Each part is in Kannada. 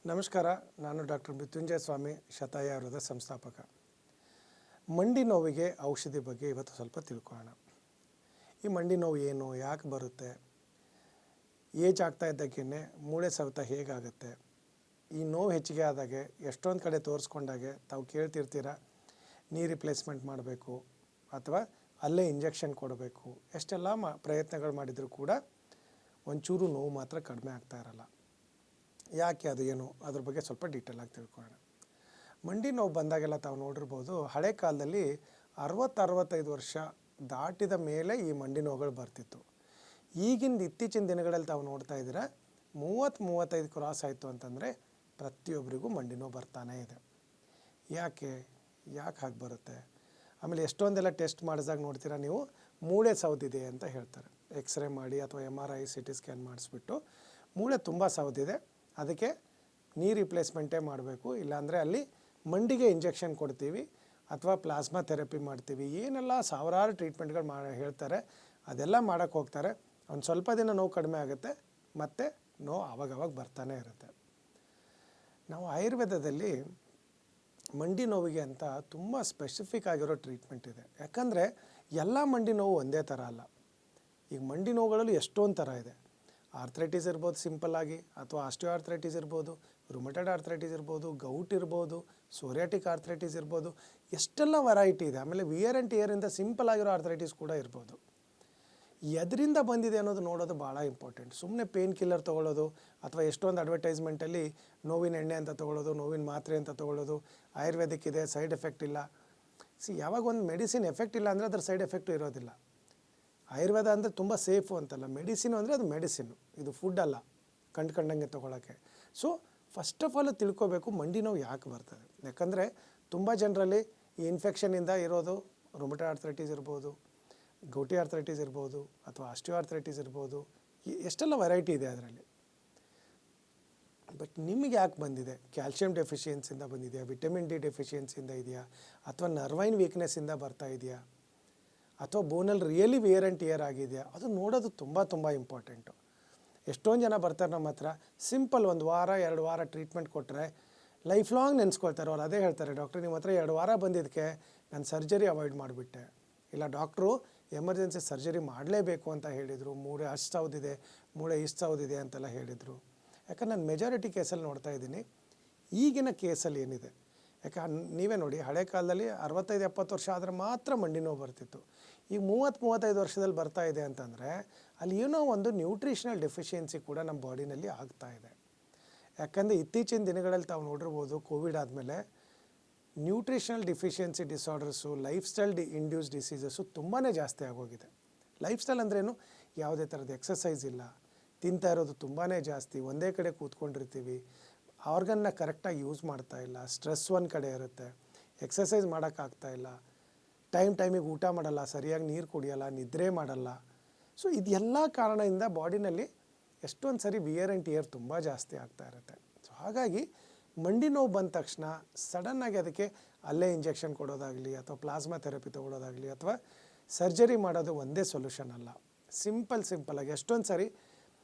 ನಮಸ್ಕಾರ. ನಾನು ಡಾಕ್ಟರ್ ಮೃತ್ಯುಂಜಯ ಸ್ವಾಮಿ, ಶತಾಯುರ್ವೇದ ಸಂಸ್ಥಾಪಕ. ಮಂಡಿ ನೋವಿಗೆ ಔಷಧಿ ಬಗ್ಗೆ ಇವತ್ತು ಸ್ವಲ್ಪ ತಿಳ್ಕೊಳ್ಳೋಣ. ಈ ಮಂಡಿ ನೋವು ಏನು, ಯಾಕೆ ಬರುತ್ತೆ, ಏಜ್ ಆಗ್ತಾ ಇದ್ದಕ್ಕೇ ಮೂಳೆ ಸವೆತ ಹೇಗಾಗುತ್ತೆ, ಈ ನೋವು ಹೆಚ್ಚಿಗೆ ಆದಾಗೆ ಎಷ್ಟೊಂದು ಕಡೆ ತೋರಿಸ್ಕೊಂಡಾಗೆ ತಾವು ಕೇಳ್ತಿರ್ತೀರ ನೀ ರಿಪ್ಲೇಸ್ಮೆಂಟ್ ಮಾಡಬೇಕು ಅಥವಾ ಅಲ್ಲೇ ಇಂಜೆಕ್ಷನ್ ಕೊಡಬೇಕು. ಎಷ್ಟೆಲ್ಲ ಪ್ರಯತ್ನಗಳು ಮಾಡಿದರೂ ಕೂಡ ಒಂಚೂರು ನೋವು ಮಾತ್ರ ಕಡಿಮೆ ಆಗ್ತಾ ಇರಲ್ಲ. ಯಾಕೆ, ಅದು ಏನು, ಅದ್ರ ಬಗ್ಗೆ ಸ್ವಲ್ಪ ಡೀಟೇಲಾಗಿ ತಿಳ್ಕೊಳ್ಳೋಣ. ಮಂಡಿ ನೋವು ಬಂದಾಗೆಲ್ಲ ತಾವು ನೋಡಿರ್ಬೋದು, ಹಳೆ ಕಾಲದಲ್ಲಿ 60-65 ವರ್ಷ ದಾಟಿದ ಮೇಲೆ ಈ ಮಂಡಿ ನೋವುಗಳು ಬರ್ತಿತ್ತು. ಇತ್ತೀಚಿನ ದಿನಗಳಲ್ಲಿ ತಾವು ನೋಡ್ತಾ ಇದ್ದೀರಾ 30-35 ಕ್ರಾಸ್ ಆಯಿತು ಅಂತಂದರೆ ಪ್ರತಿಯೊಬ್ಬರಿಗೂ ಮಂಡಿ ನೋವು ಬರ್ತಾನೇ ಇದೆ. ಯಾಕೆ ಹಾಗೆ ಬರುತ್ತೆ? ಆಮೇಲೆ ಎಷ್ಟೊಂದೆಲ್ಲ ಟೆಸ್ಟ್ ಮಾಡಿದಾಗ ನೋಡ್ತೀರಾ ನೀವು, ಮೂಳೆ ಸೌದಿದೆ ಅಂತ ಹೇಳ್ತಾರೆ. ಎಕ್ಸ್ರೇ ಮಾಡಿ ಅಥವಾ MRI CT ಸ್ಕ್ಯಾನ್ ಮಾಡಿಸ್ಬಿಟ್ಟು ಮೂಳೆ ತುಂಬ ಸೌದಿದೆ, ಅದಕ್ಕೆ ನೀ ರಿಪ್ಲೇಸ್ಮೆಂಟೇ ಮಾಡಬೇಕು, ಇಲ್ಲಾಂದರೆ ಅಲ್ಲಿ ಮಂಡಿಗೆ ಇಂಜೆಕ್ಷನ್ ಕೊಡ್ತೀವಿ ಅಥವಾ ಪ್ಲಾಸ್ಮಾ ಥೆರಪಿ ಮಾಡ್ತೀವಿ, ಏನೆಲ್ಲ ಸಾವಿರಾರು ಟ್ರೀಟ್ಮೆಂಟ್ಗಳು ಹೇಳ್ತಾರೆ. ಅದೆಲ್ಲ ಮಾಡೋಕ್ಕೆ ಹೋಗ್ತಾರೆ. ಒಂದು ಸ್ವಲ್ಪ ದಿನ ನೋವು ಕಡಿಮೆ ಆಗುತ್ತೆ, ಮತ್ತು ನೋವು ಆವಾಗವಾಗ ಬರ್ತಾನೆ ಇರುತ್ತೆ. ನಾವು ಆಯುರ್ವೇದದಲ್ಲಿ ಮಂಡಿ ನೋವಿಗೆ ಅಂತ ತುಂಬ ಸ್ಪೆಸಿಫಿಕ್ ಆಗಿರೋ ಟ್ರೀಟ್ಮೆಂಟ್ ಇದೆ. ಯಾಕಂದರೆ ಎಲ್ಲ ಮಂಡಿ ನೋವು ಒಂದೇ ಥರ ಅಲ್ಲ. ಈಗ ಮಂಡಿ ನೋವುಗಳಲ್ಲಿ ಎಷ್ಟೊಂದು ಥರ ಇದೆ. ಆರ್ಥ್ರೈಟಿಸ್ ಇರ್ಬೋದು ಸಿಂಪಲ್ಲಾಗಿ, ಅಥವಾ ಆಸ್ಟಿಯೋಆರ್ಥ್ರೈಟಿಸ್ ಇರ್ಬೋದು, ರುಮಟೆಡ್ ಆರ್ಥ್ರೈಟಿಸ್ ಇರ್ಬೋದು, ಗೌಟ್ ಇರ್ಬೋದು, ಸೋರಿಯಾಟಿಕ್ ಆರ್ಥ್ರೈಟಿಸ್ ಇರ್ಬೋದು, ಎಷ್ಟೆಲ್ಲ ವೆರೈಟಿ ಇದೆ. ಆಮೇಲೆ ವಿಯರ್ ಆ್ಯಂಡ್ ಟಿಯರಿಂದ ಸಿಂಪಲ್ ಆಗಿರೋ ಆರ್ಥ್ರೈಟಿಸ್ ಕೂಡ ಇರ್ಬೋದು. ಎದರಿಂದ ಬಂದಿದೆ ಅನ್ನೋದು ನೋಡೋದು ಭಾಳ ಇಂಪಾರ್ಟೆಂಟ್. ಸುಮ್ಮನೆ ಪೇನ್ ಕಿಲ್ಲರ್ ತೊಗೊಳ್ಳೋದು ಅಥವಾ ಎಷ್ಟೊಂದು ಅಡ್ವರ್ಟೈಸ್ಮೆಂಟಲ್ಲಿ ನೋವಿನ ಎಣ್ಣೆ ಅಂತ ತೊಗೊಳ್ಳೋದು, ನೋವಿನ ಮಾತ್ರೆ ಅಂತ ತೊಗೊಳ್ಳೋದು, ಆಯುರ್ವೇದಿಕ್ ಇದೆ, ಸೈಡ್ ಎಫೆಕ್ಟ್ ಇಲ್ಲ. ಯಾವಾಗ ಒಂದು ಮೆಡಿಸಿನ್ ಎಫೆಕ್ಟ್ ಇಲ್ಲ ಅಂದರೆ ಅದ್ರ ಸೈಡ್ ಎಫೆಕ್ಟು ಇರೋದಿಲ್ಲ. ಆಯುರ್ವೇದ ಅಂದರೆ ತುಂಬ ಸೇಫು ಅಂತಲ್ಲ, ಮೆಡಿಸಿನು ಅಂದರೆ ಅದು ಮೆಡಿಸಿನ್ನು, ಇದು ಫುಡ್ ಅಲ್ಲ ಕಂಡ್ಕಂಡಂಗೆ ತೊಗೊಳಕ್ಕೆ. ಸೊ ಫಸ್ಟ್ ಆಫ್ ಆಲ್ ತಿಳ್ಕೊಬೇಕು ಮಂಡಿ ನೋವು ಯಾಕೆ ಬರ್ತದೆ. ಯಾಕಂದರೆ ತುಂಬ ಜನರಲ್ಲಿ ಈ ಇನ್ಫೆಕ್ಷನಿಂದ ಇರೋದು ರುಮಟೆಡ್ ಆರ್ಥ್ರೈಟಿಸ್ ಇರ್ಬೋದು, ಗೌಟಿ ಆರ್ಥ್ರೈಟಿಸ್ ಇರ್ಬೋದು, ಅಥವಾ ಆಸ್ಟಿಯೋ ಆರ್ಥ್ರೈಟಿಸ್ ಇರ್ಬೋದು, ಎಷ್ಟೆಲ್ಲ ವೆರೈಟಿ ಇದೆ ಅದರಲ್ಲಿ. ಬಟ್ ನಿಮಗೆ ಯಾಕೆ ಬಂದಿದೆ? ಕ್ಯಾಲ್ಶಿಯಂ ಡೆಫಿಷಿಯನ್ಸಿಂದ ಬಂದಿದೆಯಾ, ವಿಟಮಿನ್ ಡಿ ಡೆಫಿಷಿಯನ್ಸಿಂದ ಇದೆಯಾ, ಅಥವಾ ನರ್ವೈನ್ ವೀಕ್ನೆಸ್ಸಿಂದ ಬರ್ತಾ ಇದೆಯಾ, ಅಥವಾ ಬೋನಲ್ಲಿ ರಿಯಲಿ ವಿಯರ್ ಆ್ಯಂಡ್ ಟಿಯರ್ ಆಗಿದೆಯಾ, ಅದು ನೋಡೋದು ತುಂಬ ಇಂಪಾರ್ಟೆಂಟು. ಎಷ್ಟೊಂದು ಜನ ಬರ್ತಾರೆ ನಮ್ಮ ಹತ್ರ, ಸಿಂಪಲ್ 1 ವಾರ 2 ವಾರ ಟ್ರೀಟ್ಮೆಂಟ್ ಕೊಟ್ಟರೆ ಲೈಫ್ ಲಾಂಗ್ ನೆನೆಸ್ಕೊಳ್ತಾರೆ. ಅವ್ರು ಅದೇ ಹೇಳ್ತಾರೆ, ಡಾಕ್ಟ್ರ್ ನಿಮ್ಮ ಹತ್ರ 2 ವಾರ ಬಂದಿದ್ದಕ್ಕೆ ನಾನು ಸರ್ಜರಿ ಅವಾಯ್ಡ್ ಮಾಡಿಬಿಟ್ಟೆ, ಇಲ್ಲ ಡಾಕ್ಟ್ರು ಎಮರ್ಜೆನ್ಸಿ ಸರ್ಜರಿ ಮಾಡಲೇಬೇಕು ಅಂತ ಹೇಳಿದರು, ಮೂಳೆ ಅಷ್ಟು ಸೌದಿದೆ, ಮೂಳೆ ಇಷ್ಟು ಸೌದಿದೆ ಅಂತೆಲ್ಲ ಹೇಳಿದರು. ಯಾಕಂದ್ರೆ ನಾನು ಮೆಜಾರಿಟಿ ಕೇಸಲ್ಲಿ ನೋಡ್ತಾ ಇದ್ದೀನಿ. ಈಗಿನ ಕೇಸಲ್ಲಿ ಏನಿದೆ, ಯಾಕೆ ನೀವೇ ನೋಡಿ, ಹಳೆ ಕಾಲದಲ್ಲಿ 65-70 ವರ್ಷ ಆದರೆ ಮಾತ್ರ ಮಂಡಿ ನೋವು ಬರ್ತಿತ್ತು. ಈಗ 30-35 ವರ್ಷದಲ್ಲಿ ಬರ್ತಾ ಇದೆ ಅಂತಂದರೆ ಅಲ್ಲಿ ಏನೋ ಒಂದು ನ್ಯೂಟ್ರಿಷನಲ್ ಡೆಫಿಷಿಯನ್ಸಿ ಕೂಡ ನಮ್ಮ ಬಾಡಿನಲ್ಲಿ ಆಗ್ತಾ ಇದೆ. ಯಾಕಂದರೆ ಇತ್ತೀಚಿನ ದಿನಗಳಲ್ಲಿ ತಾವು ನೋಡಿರ್ಬೋದು, ಕೋವಿಡ್ ಆದಮೇಲೆ nutritional deficiency disorders, life style induce diseases ತುಂಬಾ ಜಾಸ್ತಿ ಆಗೋಗಿದೆ. ಲೈಫ್ ಸ್ಟೈಲ್ ಅಂದ್ರೇನು, ಯಾವುದೇ ಥರದ ಎಕ್ಸಸೈಸ್ ಇಲ್ಲ, ತಿಂತಾ ಇರೋದು ತುಂಬಾ ಜಾಸ್ತಿ, ಒಂದೇ ಕಡೆ ಕೂತ್ಕೊಂಡಿರ್ತೀವಿ, ಆರ್ಗನ್ನ ಕರೆಕ್ಟಾಗಿ ಯೂಸ್ ಮಾಡ್ತಾ ಇಲ್ಲ, ಸ್ಟ್ರೆಸ್ ಒಂದು ಕಡೆ ಇರುತ್ತೆ, ಎಕ್ಸಸೈಸ್ ಮಾಡೋಕ್ಕಾಗ್ತಾಯಿಲ್ಲ, ಟೈಮಿಗೆ ಊಟ ಮಾಡಲ್ಲ, ಸರಿಯಾಗಿ ನೀರು ಕುಡಿಯೋಲ್ಲ, ನಿದ್ರೆ ಮಾಡಲ್ಲ. ಸೊ ಇದೆಲ್ಲ ಕಾರಣದಿಂದ ಬಾಡಿನಲ್ಲಿ ಎಷ್ಟೊಂದು ಸರಿ ವಿಯರ್ ಆ್ಯಂಡ್ ಟಿಯರ್ ತುಂಬ ಜಾಸ್ತಿ ಆಗ್ತಾ ಇರುತ್ತೆ. ಸೊ ಹಾಗಾಗಿ ಮಂಡಿ ನೋವು ಬಂದ ತಕ್ಷಣ ಸಡನ್ನಾಗಿ ಅದಕ್ಕೆ ಅಲ್ಲೇ ಇಂಜೆಕ್ಷನ್ ಕೊಡೋದಾಗಲಿ, ಅಥವಾ ಪ್ಲಾಸ್ಮಾ ಥೆರಪಿ ತೊಗೊಳೋದಾಗಲಿ, ಅಥವಾ ಸರ್ಜರಿ ಮಾಡೋದು ಒಂದೇ ಸೊಲ್ಯೂಷನ್ ಅಲ್ಲ. ಸಿಂಪಲ್ಲಾಗಿ ಎಷ್ಟೊಂದು ಸರಿ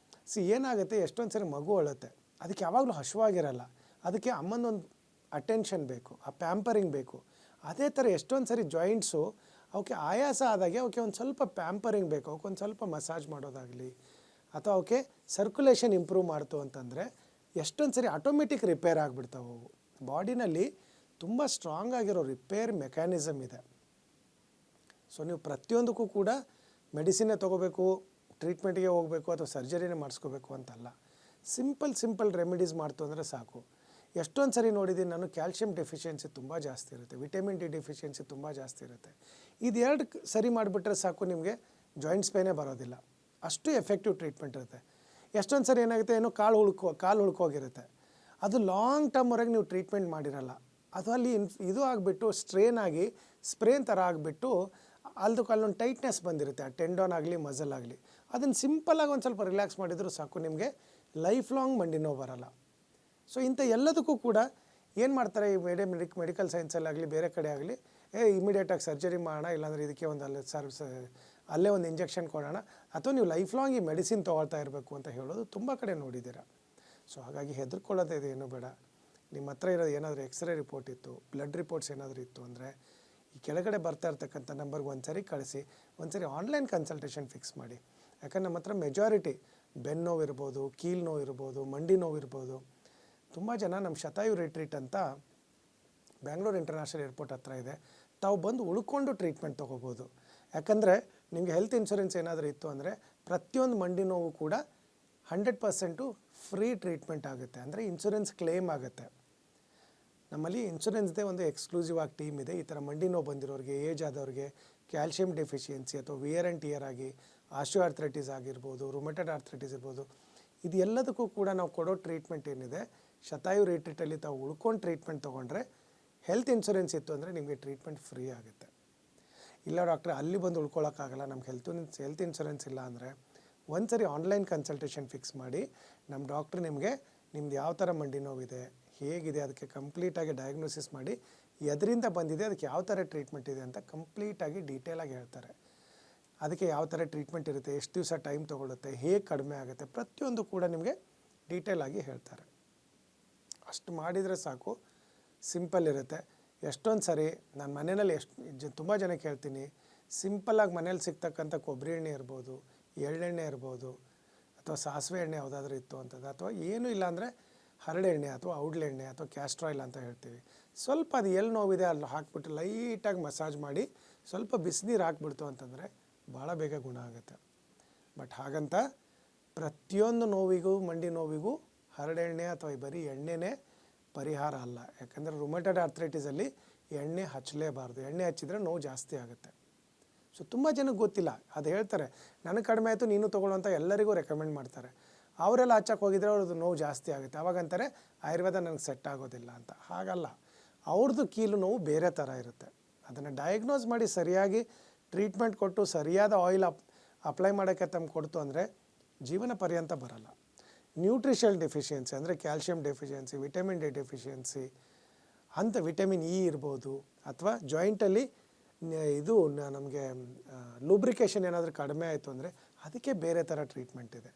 ಏನಾಗುತ್ತೆ, ಎಷ್ಟೊಂದು ಸರಿ ಮಗು ಅಳುತ್ತೆ, ಅದಕ್ಕೆ ಯಾವಾಗಲೂ ಹಸಿವಾಗಿರಲ್ಲ, ಅದಕ್ಕೆ ಅಮ್ಮನೊಂದು ಅಟೆನ್ಷನ್ ಬೇಕು, ಆ ಪ್ಯಾಂಪರಿಂಗ್ ಬೇಕು. ಅದೇ ಥರ ಎಷ್ಟೊಂದು ಸರಿ ಜಾಯಿಂಟ್ಸು ಅವಕ್ಕೆ ಆಯಾಸ ಆದಾಗೆ ಅವಕ್ಕೆ ಒಂದು ಸ್ವಲ್ಪ ಪ್ಯಾಂಪರಿಂಗ್ ಬೇಕು, ಅವಕ್ಕೆ ಒಂದು ಸ್ವಲ್ಪ ಮಸಾಜ್ ಮಾಡೋದಾಗಲಿ, ಅಥವಾ ಅವಕ್ಕೆ ಸರ್ಕ್ಯುಲೇಷನ್ ಇಂಪ್ರೂವ್ ಮಾಡ್ತು ಅಂತಂದರೆ ಎಷ್ಟೊಂದು ಸರಿ ಆಟೋಮೆಟಿಕ್ ರಿಪೇರ್ ಆಗಿಬಿಡ್ತಾವೆ. ಅವು ಬಾಡಿನಲ್ಲಿ ತುಂಬ ಸ್ಟ್ರಾಂಗ್ ಆಗಿರೋ ರಿಪೇರ್ ಮೆಕ್ಯಾನಿಸಮ್ ಇದೆ. ಸೊ ನೀವು ಪ್ರತಿಯೊಂದಕ್ಕೂ ಕೂಡ ಮೆಡಿಸಿನ್ನೇ ತೊಗೋಬೇಕು, ಟ್ರೀಟ್ಮೆಂಟ್ಗೆ ಹೋಗಬೇಕು, ಅಥವಾ ಸರ್ಜರಿನೇ ಮಾಡಿಸ್ಕೋಬೇಕು ಅಂತಲ್ಲ. ಸಿಂಪಲ್ ರೆಮಿಡೀಸ್ ಮಾಡ್ತು ಅಂದರೆ ಸಾಕು. ಎಷ್ಟೊಂದು ಸರಿ ನೋಡಿದ್ದೀನಿ ನಾನು, ಕ್ಯಾಲ್ಶಿಯಂ ಡೆಫಿಷಿಯನ್ಸಿ ತುಂಬ ಜಾಸ್ತಿ ಇರುತ್ತೆ, ವಿಟಮಿನ್ ಡಿ ಡೆಫಿಷಿಯನ್ಸಿ ತುಂಬ ಜಾಸ್ತಿ ಇರುತ್ತೆ. ಇದೆರಡು ಸರಿ ಮಾಡಿಬಿಟ್ರೆ ಸಾಕು, ನಿಮಗೆ ಜಾಯಿಂಟ್ಸ್ ಪೇನೇ ಬರೋದಿಲ್ಲ, ಅಷ್ಟು ಎಫೆಕ್ಟಿವ್ ಟ್ರೀಟ್ಮೆಂಟ್ ಇರುತ್ತೆ. ಎಷ್ಟೊಂದು ಸರಿ ಏನಾಗುತ್ತೆ, ಏನೋ ಕಾಲು ಉಳ್ಕೋಗಿರುತ್ತೆ, ಅದು ಲಾಂಗ್ ಟರ್ಮ್ವರೆಗೆ ನೀವು ಟ್ರೀಟ್ಮೆಂಟ್ ಮಾಡಿರಲ್ಲ, ಅದು ಅಲ್ಲಿ ಇದು ಆಗಿಬಿಟ್ಟು ಸ್ಟ್ರೇನ್ ಆಗಿ ಸ್ಪ್ರೇನ್ ಥರ ಆಗಿಬಿಟ್ಟು ಅಲ್ಲೊಂದು ಟೈಟ್ನೆಸ್ ಬಂದಿರುತ್ತೆ, ಆ ಟೆಂಡೋನ್ ಆಗಲಿ ಮಸಲ್ ಆಗಲಿ. ಅದನ್ನು ಸಿಂಪಲ್ಲಾಗಿ ಒಂದು ಸ್ವಲ್ಪ ರಿಲ್ಯಾಕ್ಸ್ ಮಾಡಿದರೂ ಸಾಕು, ನಿಮಗೆ ಲೈಫ್ ಲಾಂಗ್ ಮಂಡಿ ನೋವು ಬರಲ್ಲ. ಸೊ ಇಂಥ ಎಲ್ಲದಕ್ಕೂ ಕೂಡ ಏನು ಮಾಡ್ತಾರೆ, ಈ ಮೆಡಿಕಲ್ ಸೈನ್ಸಲ್ಲಾಗಲಿ ಬೇರೆ ಕಡೆ ಆಗಲಿ, ಇಮಿಡಿಯೇಟಾಗಿ ಸರ್ಜರಿ ಮಾಡೋಣ, ಇಲ್ಲಾಂದರೆ ಇದಕ್ಕೆ ಒಂದು ಅಲ್ಲೇ ಒಂದು ಇಂಜೆಕ್ಷನ್ ಕೊಡೋಣ, ಅಥವಾ ನೀವು ಲೈಫ್ ಲಾಂಗ್ ಈ ಮೆಡಿಸಿನ್ ತೊಗೊಳ್ತಾ ಇರಬೇಕು ಅಂತ ಹೇಳೋದು ತುಂಬ ಕಡೆ ನೋಡಿದ್ದೀರ. ಸೊ ಹಾಗಾಗಿ ಹೆದರ್ಕೊಳ್ಳೋದು ಏನೂ ಬೇಡ. ನಿಮ್ಮ ಹತ್ರ ಇರೋದು ಏನಾದರೂ ಎಕ್ಸ್ರೇ ರಿಪೋರ್ಟ್ ಇತ್ತು, ಬ್ಲಡ್ ರಿಪೋರ್ಟ್ಸ್ ಏನಾದರೂ ಇತ್ತು ಅಂದರೆ ಈ ಕೆಳಗಡೆ ಬರ್ತಾ ಇರ್ತಕ್ಕಂಥ ನಂಬರ್ಗೆ ಒಂದ್ಸರಿ ಕಳಿಸಿ, ಒಂದ್ಸರಿ ಆನ್ಲೈನ್ ಕನ್ಸಲ್ಟೇಷನ್ ಫಿಕ್ಸ್ ಮಾಡಿ. ಯಾಕಂದ್ರೆ ನಮ್ಮ ಹತ್ರ ಮೆಜಾರಿಟಿ ಬೆನ್ನು ನೋವು ಇರ್ಬೋದು, ಕೀಲು ನೋವು ಇರ್ಬೋದು, ಮಂಡಿ ನೋವು ಇರ್ಬೋದು. ತುಂಬ ಜನ ನಮ್ಮ ಶತಾಯು ರಿಟ್ರೀಟ್ ಅಂತ ಬ್ಯಾಂಗ್ಳೂರು ಇಂಟರ್ನ್ಯಾಷನಲ್ ಏರ್ಪೋರ್ಟ್ ಹತ್ರ ಇದೆ, ತಾವು ಬಂದು ಉಳ್ಕೊಂಡು ಟ್ರೀಟ್ಮೆಂಟ್ ತೊಗೋಬೋದು. ಯಾಕಂದರೆ ನಿಮಗೆ ಹೆಲ್ತ್ ಇನ್ಶೂರೆನ್ಸ್ ಏನಾದರೂ ಇತ್ತು ಅಂದರೆ ಪ್ರತಿಯೊಂದು ಮಂಡಿ ನೋವು ಕೂಡ 100% ಫ್ರೀ ಟ್ರೀಟ್ಮೆಂಟ್ ಆಗುತ್ತೆ, ಅಂದರೆ ಇನ್ಶೂರೆನ್ಸ್ ಕ್ಲೇಮ್ ಆಗುತ್ತೆ. ನಮ್ಮಲ್ಲಿ ಇನ್ಶೂರೆನ್ಸ್ದೇ ಒಂದು ಎಕ್ಸ್ಕ್ಲೂಸಿವ್ ಆಗಿ ಟೀಮ್ ಇದೆ. ಈ ಥರ ಮಂಡಿ ನೋವು ಬಂದಿರೋರಿಗೆ, ಏಜ್ ಆದವ್ರಿಗೆ, ಕ್ಯಾಲ್ಶಿಯಂ ಡೆಫಿಷಿಯನ್ಸಿ ಅಥವಾ ವಿಯರ್ ಆ್ಯಂಡ್ ಟಿಯರ್ ಆಗಿ ಆಸ್ಟಿಯೋ ಆರ್ಥ್ರೈಟಿಸ್ ಆಗಿರ್ಬೋದು, ರುಮೆಟೆಡ್ ಆರ್ಥ್ರೈಟಿಸ್ ಇರ್ಬೋದು, ಇದು ಎಲ್ಲದಕ್ಕೂ ಕೂಡ ನಾವು ಕೊಡೋ ಟ್ರೀಟ್ಮೆಂಟ್ ಏನಿದೆ, ಶತಾಯು ರಿಟ್ರೀಟಲ್ಲಿ ತಾವು ಉಳ್ಕೊಂಡು ಟ್ರೀಟ್ಮೆಂಟ್ ತೊಗೊಂಡ್ರೆ ಹೆಲ್ತ್ ಇನ್ಶೂರೆನ್ಸ್ ಇತ್ತು ಅಂದರೆ ನಿಮಗೆ ಟ್ರೀಟ್ಮೆಂಟ್ ಫ್ರೀ ಆಗುತ್ತೆ. ಇಲ್ಲ ಡಾಕ್ಟ್ರೆ ಅಲ್ಲಿ ಬಂದು ಉಳ್ಕೊಳ್ಳೋಕ್ಕಾಗಲ್ಲ, ನಮ್ಗೆ ಹೆಲ್ತ್ ಇನ್ಶೂರೆನ್ಸ್ ಇಲ್ಲ ಅಂದರೆ ಒಂದ್ಸರಿ ಆನ್ಲೈನ್ ಕನ್ಸಲ್ಟೇಷನ್ ಫಿಕ್ಸ್ ಮಾಡಿ. ನಮ್ಮ ಡಾಕ್ಟ್ರು ನಿಮಗೆ ನಿಮ್ದು ಯಾವ ಥರ ಮಂಡಿ ನೋವಿದೆ, ಹೇಗಿದೆ, ಅದಕ್ಕೆ ಕಂಪ್ಲೀಟಾಗಿ ಡಯಾಗ್ನೋಸಿಸ್ ಮಾಡಿ ಎದರಿಂದ ಬಂದಿದೆ, ಅದಕ್ಕೆ ಯಾವ ಥರ ಟ್ರೀಟ್ಮೆಂಟ್ ಇದೆ ಅಂತ ಕಂಪ್ಲೀಟಾಗಿ ಡೀಟೇಲಾಗಿ ಹೇಳ್ತಾರೆ. ಅದಕ್ಕೆ ಯಾವ ಥರ ಟ್ರೀಟ್ಮೆಂಟ್ ಇರುತ್ತೆ, ಎಷ್ಟು ದಿವಸ ಟೈಮ್ ತೊಗೊಳುತ್ತೆ, ಹೇಗೆ ಕಡಿಮೆ ಆಗುತ್ತೆ, ಪ್ರತಿಯೊಂದು ಕೂಡ ನಿಮಗೆ ಡೀಟೇಲಾಗಿ ಹೇಳ್ತಾರೆ. ಅಷ್ಟು ಮಾಡಿದರೆ ಸಾಕು, ಸಿಂಪಲ್ ಇರುತ್ತೆ. ಎಷ್ಟೊಂದು ಸರಿ ನಾನು ಮನೆಯಲ್ಲಿ ತುಂಬ ಜನಕ್ಕೆ ಹೇಳ್ತೀನಿ, ಸಿಂಪಲ್ಲಾಗಿ ಮನೇಲಿ ಸಿಗ್ತಕ್ಕಂಥ ಕೊಬ್ಬರಿ ಎಣ್ಣೆ ಇರ್ಬೋದು, ಎಳ್ಳೆಣ್ಣೆ ಇರ್ಬೋದು, ಅಥವಾ ಸಾಸಿವೆ ಎಣ್ಣೆ ಯಾವುದಾದ್ರೂ ಇತ್ತು ಅಂತಂದು, ಅಥವಾ ಏನೂ ಇಲ್ಲ ಅಂದರೆ ಹರಳೆಣ್ಣೆ ಅಥವಾ ಔಡ್ಲೆಣ್ಣೆ ಅಥವಾ ಕ್ಯಾಸ್ಟ್ರ್ ಆಯಿಲ್ ಅಂತ ಹೇಳ್ತೀವಿ. ಸ್ವಲ್ಪ ಅದು ಎಲ್ಲಿ ನೋವಿದೆ ಅಲ್ಲಿ ಹಾಕ್ಬಿಟ್ಟು ಲೈಟಾಗಿ ಮಸಾಜ್ ಮಾಡಿ ಸ್ವಲ್ಪ ಬಿಸಿನೀರು ಹಾಕ್ಬಿಡ್ತು ಅಂತಂದರೆ ಭಾಳ ಬೇಗ ಗುಣ ಆಗುತ್ತೆ. ಬಟ್ ಹಾಗಂತ ಪ್ರತಿಯೊಂದು ನೋವಿಗೂ, ಮಂಡಿ ನೋವಿಗೂ ಹರಳೆಣ್ಣೆ ಅಥವಾ ಬರೀ ಎಣ್ಣೆನೇ ಪರಿಹಾರ ಅಲ್ಲ. ಯಾಕಂದರೆ ರುಮೆಟೆಡ್ ಆರ್ಥ್ರೈಟಿಸಲ್ಲಿ ಎಣ್ಣೆ ಹಚ್ಚಲೇಬಾರ್ದು, ಎಣ್ಣೆ ಹಚ್ಚಿದರೆ ನೋವು ಜಾಸ್ತಿ ಆಗುತ್ತೆ. ಸೊ ತುಂಬ ಜನಕ್ಕೆ ಗೊತ್ತಿಲ್ಲ, ಅದು ಹೇಳ್ತಾರೆ ನನಗೆ ಕಡಿಮೆ ಆಯಿತು ನೀನು ತೊಗೊಳ್ಳೋ ಅಂತ ಎಲ್ಲರಿಗೂ ರೆಕಮೆಂಡ್ ಮಾಡ್ತಾರೆ. ಅವರೆಲ್ಲ ಹಚ್ಚಕ್ಕೆ ಹೋಗಿದ್ರೆ ಅವ್ರದ್ದು ನೋವು ಜಾಸ್ತಿ ಆಗುತ್ತೆ. ಅವಾಗಂತಾರೆ ಆಯುರ್ವೇದ ನನಗೆ ಸೆಟ್ ಆಗೋದಿಲ್ಲ ಅಂತ. ಹಾಗಲ್ಲ, ಅವ್ರದ್ದು ಕೀಲು ನೋವು ಬೇರೆ ಥರ ಇರುತ್ತೆ. ಅದನ್ನು ಡಯಾಗ್ನೋಸ್ ಮಾಡಿ ಸರಿಯಾಗಿ ಟ್ರೀಟ್ಮೆಂಟ್ ಕೊಟ್ಟು ಸರಿಯಾದ ಆಯಿಲ್ ಅಪ್ಲೈ ಮಾಡೋಕ್ಕೆ ತಮ್ಮ ಕೊಡ್ತು ಅಂದರೆ ಜೀವನ ಪರ್ಯಂತ ಬರಲ್ಲ. ನ್ಯೂಟ್ರಿಷಲ್ ಡೆಫಿಷಿಯನ್ಸಿ ಅಂದರೆ calcium deficiency, vitamin D deficiency ಅಂತ, ವಿಟಮಿನ್ ಇ ಇರ್ಬೋದು, ಅಥವಾ ಜಾಯಿಂಟಲ್ಲಿ ಇದು ನಮಗೆ ಲೂಬ್ರಿಕೇಷನ್ ಏನಾದರೂ ಕಡಿಮೆ ಆಯಿತು ಅಂದರೆ ಅದಕ್ಕೆ ಬೇರೆ ಥರ ಟ್ರೀಟ್ಮೆಂಟ್ ಇದೆ.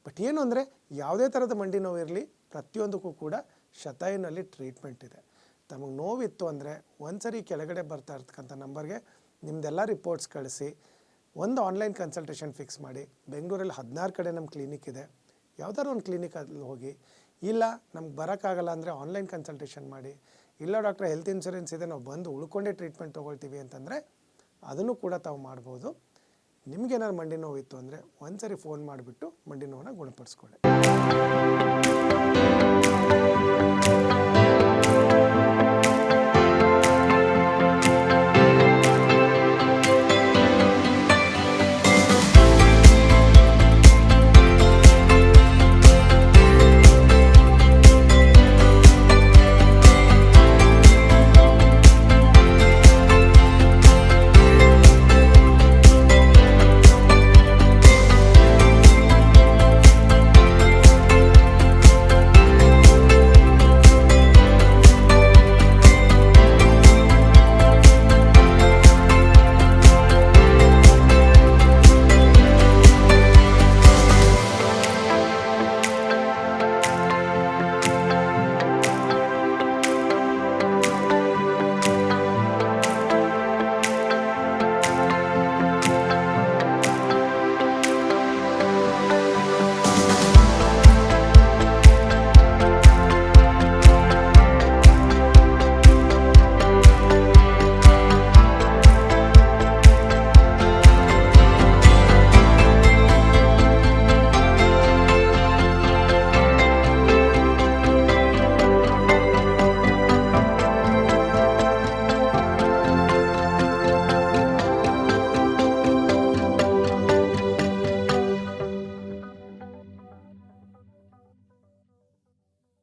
ಬಟ್ ಏನು ಅಂದರೆ ಯಾವುದೇ ಥರದ ಮಂಡಿ ನೋವು ಇರಲಿ, ಪ್ರತಿಯೊಂದಕ್ಕೂ ಕೂಡ ಶತಾಯುನಲ್ಲಿ ಟ್ರೀಟ್ಮೆಂಟ್ ಇದೆ. ತಮಗೆ ನೋವಿತ್ತು ಅಂದರೆ ಒಂದ್ಸರಿ ಕೆಳಗಡೆ ಬರ್ತಾ ಇರ್ತಕ್ಕಂಥ ನಂಬರ್ಗೆ ನಿಮ್ಮದೆಲ್ಲ ರಿಪೋರ್ಟ್ಸ್ ಕಳಿಸಿ ಒಂದು ಆನ್ಲೈನ್ ಕನ್ಸಲ್ಟೇಷನ್ ಫಿಕ್ಸ್ ಮಾಡಿ. ಬೆಂಗಳೂರಲ್ಲಿ 16 ಕಡೆ ನಮ್ಮ ಕ್ಲಿನಿಕ್ ಇದೆ, ಯಾವುದಾದ್ರು ಒಂದು ಕ್ಲಿನಿಕಲ್ಲಿ ಹೋಗಿ. ಇಲ್ಲ ನಮ್ಗೆ ಬರೋಕ್ಕಾಗಲ್ಲ ಅಂದರೆ ಆನ್ಲೈನ್ ಕನ್ಸಲ್ಟೇಷನ್ ಮಾಡಿ. ಇಲ್ಲ ಡಾಕ್ಟ್ರೆ ಹೆಲ್ತ್ ಇನ್ಶೂರೆನ್ಸ್ ಇದೆ, ನಾವು ಬಂದು ಉಳ್ಕೊಂಡೇ ಟ್ರೀಟ್ಮೆಂಟ್ ತೊಗೊಳ್ತೀವಿ ಅಂತಂದರೆ ಅದನ್ನು ಕೂಡ ತಾವು ಮಾಡ್ಬೋದು. ನಿಮಗೇನಾದ್ರು ಮಂಡಿ ನೋವಿತ್ತು ಅಂದರೆ ಒಂದ್ಸರಿ ಫೋನ್ ಮಾಡಿಬಿಟ್ಟು ಮಂಡಿ ನೋವನ್ನು ಗುಣಪಡಿಸ್ಕೊಳ್ಳಿ.